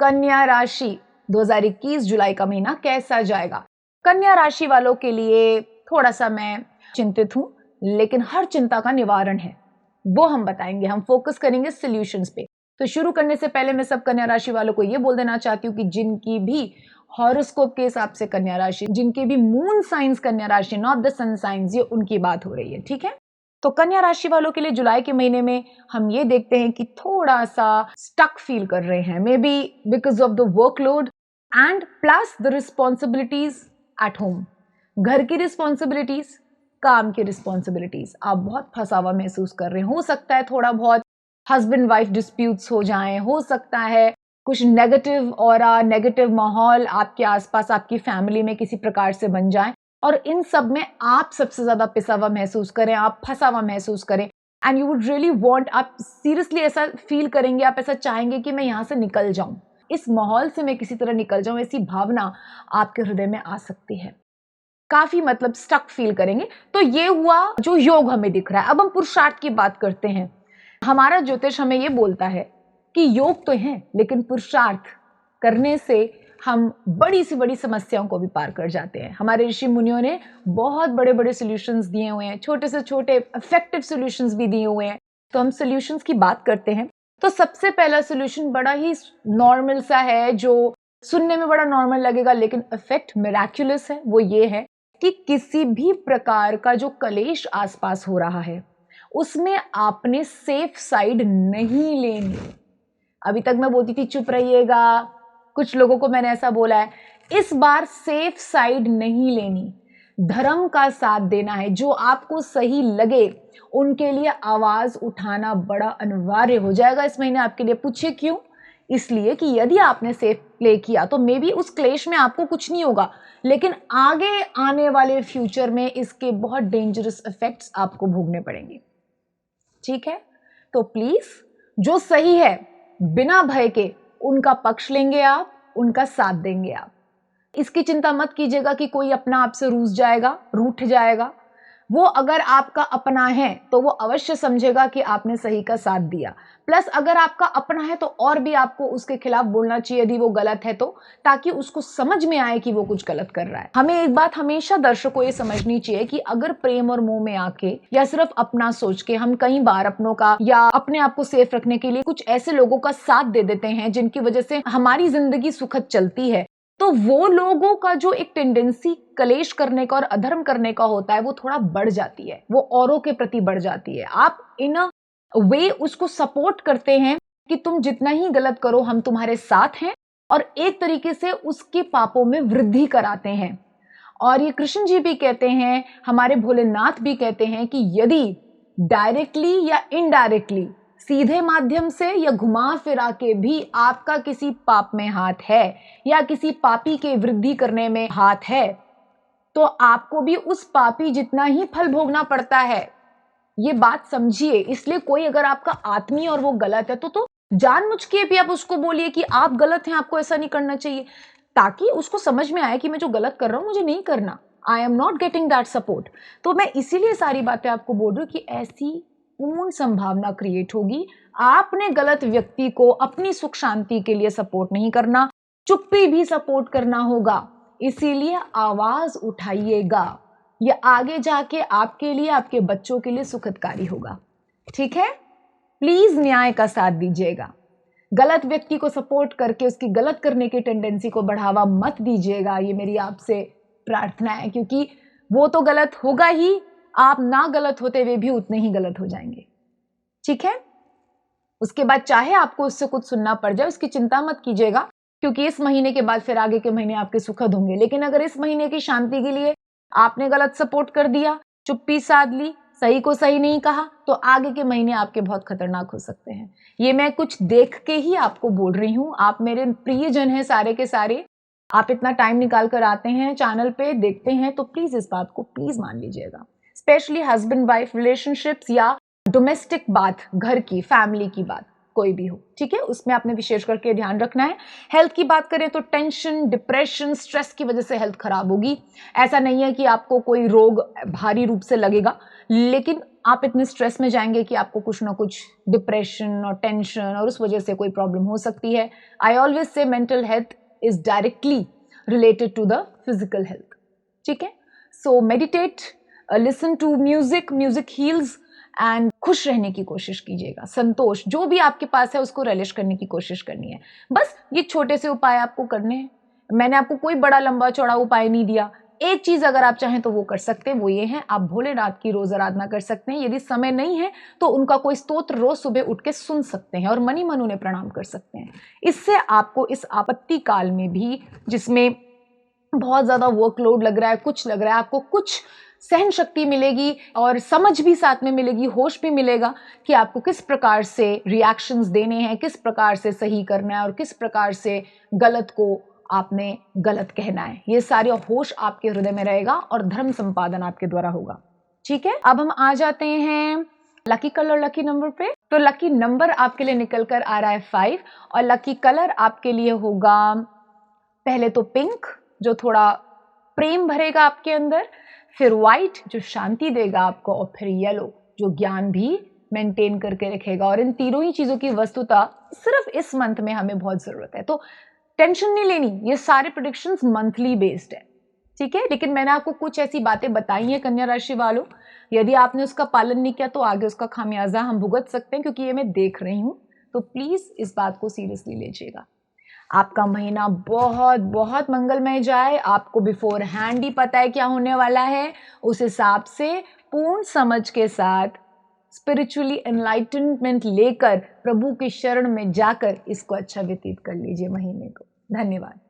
कन्या राशि 2021 जुलाई का महीना कैसा जाएगा। कन्या राशि वालों के लिए थोड़ा सा मैं चिंतित हूं, लेकिन हर चिंता का निवारण है, वो हम बताएंगे। हम फोकस करेंगे सॉल्यूशंस पे। तो शुरू करने से पहले मैं सब कन्या राशि वालों को ये बोल देना चाहती हूँ कि जिनकी भी हॉरोस्कोप के हिसाब से कन्या राशि, जिनके भी मून साइंस कन्या राशि, नॉट द सन साइंस, ये उनकी बात हो रही है, ठीक है। तो कन्या राशि वालों के लिए जुलाई के महीने में हम ये देखते हैं कि थोड़ा सा स्टक फील कर रहे हैं, may be because of the workload and plus the responsibilities at home. घर की रिस्पॉन्सिबिलिटीज, काम की रिस्पॉन्सिबिलिटीज, आप बहुत फंसा हुआ महसूस कर रहे हैं। हो सकता है थोड़ा बहुत हस्बैंड वाइफ डिस्प्यूट्स हो जाएं, हो सकता है कुछ नेगेटिव और नेगेटिव माहौल आपके आसपास, आपकी फैमिली में किसी प्रकार से बन जाए, और इन सब में आप सबसे ज्यादा पिसा हुआ महसूस करें, आप फंसा हुआ महसूस करें, and you would really want, आप सीरियसली ऐसा फील करेंगे, आप ऐसा चाहेंगे कि मैं यहाँ से निकल जाऊं, इस माहौल से मैं किसी तरह निकल जाऊं, ऐसी भावना आपके हृदय में आ सकती है। काफी मतलब स्टक फील करेंगे। तो ये हुआ जो योग हमें दिख रहा है। अब हम पुरुषार्थ की बात करते हैं। हमारा ज्योतिष हमें ये बोलता है कि योग तो है, लेकिन पुरुषार्थ करने से हम बड़ी से बड़ी समस्याओं को भी पार कर जाते हैं। हमारे ऋषि मुनियों ने बहुत बड़े बड़े सॉल्यूशंस दिए हुए हैं, छोटे से छोटे इफेक्टिव सॉल्यूशंस भी दिए हुए हैं। तो हम सॉल्यूशंस की बात करते हैं। तो सबसे पहला सॉल्यूशन बड़ा ही नॉर्मल सा है, जो सुनने में बड़ा नॉर्मल लगेगा, लेकिन इफेक्ट मिराक्युलस है। वो ये है कि किसी भी प्रकार का जो कलेश आसपास हो रहा है, उसमें आपने सेफ साइड नहीं लेनी। अभी तक मैं बोलती थी चुप रहिएगा, कुछ लोगों को मैंने ऐसा बोला है, इस बार सेफ साइड नहीं लेनी, धर्म का साथ देना है। जो आपको सही लगे उनके लिए आवाज उठाना बड़ा अनिवार्य हो जाएगा इस महीने आपके लिए। पूछिए क्यों? इसलिए कि यदि आपने सेफ प्ले किया तो मे बी उस क्लेश में आपको कुछ नहीं होगा, लेकिन आगे आने वाले फ्यूचर में इसके बहुत डेंजरस इफेक्ट्स आपको भोगने पड़ेंगे, ठीक है। तो प्लीज जो सही है बिना भय के उनका पक्ष लेंगे आप, उनका साथ देंगे आप। इसकी चिंता मत कीजिएगा कि कोई अपना आपसे रूठ जाएगा, रूठ जाएगा। वो अगर आपका अपना है तो वो अवश्य समझेगा कि आपने सही का साथ दिया। प्लस अगर आपका अपना है तो और भी आपको उसके खिलाफ बोलना चाहिए यदि वो गलत है तो, ताकि उसको समझ में आए कि वो कुछ गलत कर रहा है। हमें एक बात हमेशा दर्शकों को ये समझनी चाहिए कि अगर प्रेम और मोह में आके या सिर्फ अपना सोच के हम कई बार अपनों का या अपने आप को सेफ रखने के लिए कुछ ऐसे लोगों का साथ दे देते हैं जिनकी वजह से हमारी जिंदगी सुखद चलती है, तो वो लोगों का जो एक टेंडेंसी कलेश करने का और अधर्म करने का होता है वो थोड़ा बढ़ जाती है, वो औरों के प्रति बढ़ जाती है। आप इन अ वे उसको सपोर्ट करते हैं कि तुम जितना ही गलत करो हम तुम्हारे साथ हैं, और एक तरीके से उसके पापों में वृद्धि कराते हैं। और ये कृष्ण जी भी कहते हैं, हमारे भोलेनाथ भी कहते हैं कि यदि डायरेक्टली या इनडायरेक्टली, सीधे माध्यम से या घुमा फिरा के भी आपका किसी पाप में हाथ है या किसी पापी के वृद्धि करने में हाथ है, तो आपको भी उस पापी जितना ही फल भोगना पड़ता है। ये बात समझिए। इसलिए कोई अगर आपका आत्मीय और वो गलत है तो जानबूझ के भी आप उसको बोलिए कि आप गलत हैं, आपको ऐसा नहीं करना चाहिए, ताकि उसको समझ में आए कि मैं जो गलत कर रहा हूं मुझे नहीं करना, I am not getting that support. तो मैं इसीलिए सारी बातें आपको बोल रही हूँ कि ऐसी पूर्ण संभावना क्रिएट होगी। आपने गलत व्यक्ति को अपनी सुख शांति के लिए सपोर्ट नहीं करना, चुप्पी भी सपोर्ट करना होगा। इसीलिए आवाज उठाइएगा, ये आगे जाके आपके लिए, आपके बच्चों के लिए सुखदकारी होगा, ठीक है। प्लीज न्याय का साथ दीजिएगा, गलत व्यक्ति को सपोर्ट करके उसकी गलत करने की टेंडेंसी को बढ़ावा मत दीजिएगा। ये मेरी आपसे प्रार्थना है, क्योंकि वो तो गलत होगा ही, आप ना गलत होते हुए भी उतने ही गलत हो जाएंगे, ठीक है। उसके बाद चाहे आपको उससे कुछ सुनना पड़ जाए, उसकी चिंता मत कीजिएगा, क्योंकि इस महीने के बाद फिर आगे के महीने आपके सुखद होंगे। लेकिन अगर इस महीने की शांति के लिए आपने गलत सपोर्ट कर दिया, चुप्पी साध ली, सही को सही नहीं कहा, तो आगे के महीने आपके बहुत खतरनाक हो सकते हैं। ये मैं कुछ देख के ही आपको बोल रही हूं। आप मेरे प्रियजन हैं सारे के सारे, आप इतना टाइम निकाल कर आते हैं चैनल पे, देखते हैं, तो प्लीज इस बात को प्लीज मान लीजिएगा। स्पेशली हस्बैंड वाइफ रिलेशनशिप्स या डोमेस्टिक बात, घर की, फैमिली की बात कोई भी हो, ठीक है, उसमें आपने विशेष करके ध्यान रखना है। हेल्थ की बात करें तो टेंशन, डिप्रेशन, स्ट्रेस की वजह से हेल्थ खराब होगी। ऐसा नहीं है कि आपको कोई रोग भारी रूप से लगेगा, लेकिन आप इतने स्ट्रेस में जाएंगे कि आपको कुछ ना कुछ डिप्रेशन और टेंशन और उस वजह से कोई प्रॉब्लम हो सकती है। I always say mental health is directly related to the physical health. ठीक है, so meditate, listen to music, music heals, and खुश रहने की कोशिश कीजिएगा। संतोष जो भी आपके पास है उसको रिलिश करने की कोशिश करनी है। बस ये छोटे से उपाय आपको करने हैं। मैंने आपको कोई बड़ा लंबा चौड़ा उपाय नहीं दिया। एक चीज अगर आप चाहें तो वो कर सकते हैं, वो ये है आप भोलेनाथ की रोज आराधना कर सकते हैं। यदि समय नहीं है तो उनका कोई स्तोत्र रोज सुबह उठ के सुन सकते हैं और मनी मन उन्हें प्रणाम कर सकते हैं। इससे आपको इस आपत्ति काल में भी, जिसमें बहुत ज्यादा वर्कलोड लग रहा है, कुछ लग रहा है, आपको कुछ सहन शक्ति मिलेगी और समझ भी साथ में मिलेगी, होश भी मिलेगा कि आपको किस प्रकार से रिएक्शंस देने हैं, किस प्रकार से सही करना है और किस प्रकार से गलत को आपने गलत कहना है। ये सारे होश आपके हृदय में रहेगा और धर्म संपादन आपके द्वारा होगा। ठीक है, अब हम आ जाते हैं लकी कलर, लकी नंबर पे। तो लकी नंबर आपके लिए निकल कर आ रहा है 5 और लकी कलर आपके लिए होगा पहले तो पिंक जो थोड़ा प्रेम भरेगा आपके अंदर, फिर व्हाइट जो शांति देगा आपको, और फिर येलो जो ज्ञान भी मेंटेन करके रखेगा। और इन तीनों ही चीजों की वस्तुता सिर्फ इस मंथ में हमें बहुत जरूरत है, तो टेंशन नहीं लेनी। ये सारे प्रेडिक्शंस मंथली बेस्ड है, ठीक है। लेकिन मैंने आपको कुछ ऐसी बातें बताई हैं कन्या राशि वालों, यदि आपने उसका पालन नहीं किया तो आगे उसका खामियाजा हम भुगत सकते हैं, क्योंकि ये मैं देख रही हूं। तो प्लीज इस बात को सीरियसली लीजिएगा। आपका महीना बहुत बहुत मंगलमय जाए। आपको बिफोर हैंड ही पता है क्या होने वाला है, उस हिसाब से पूर्ण समझ के साथ स्पिरिचुअली एनलाइटनमेंट लेकर प्रभु की शरण में जाकर इसको अच्छा व्यतीत कर लीजिए महीने को। धन्यवाद।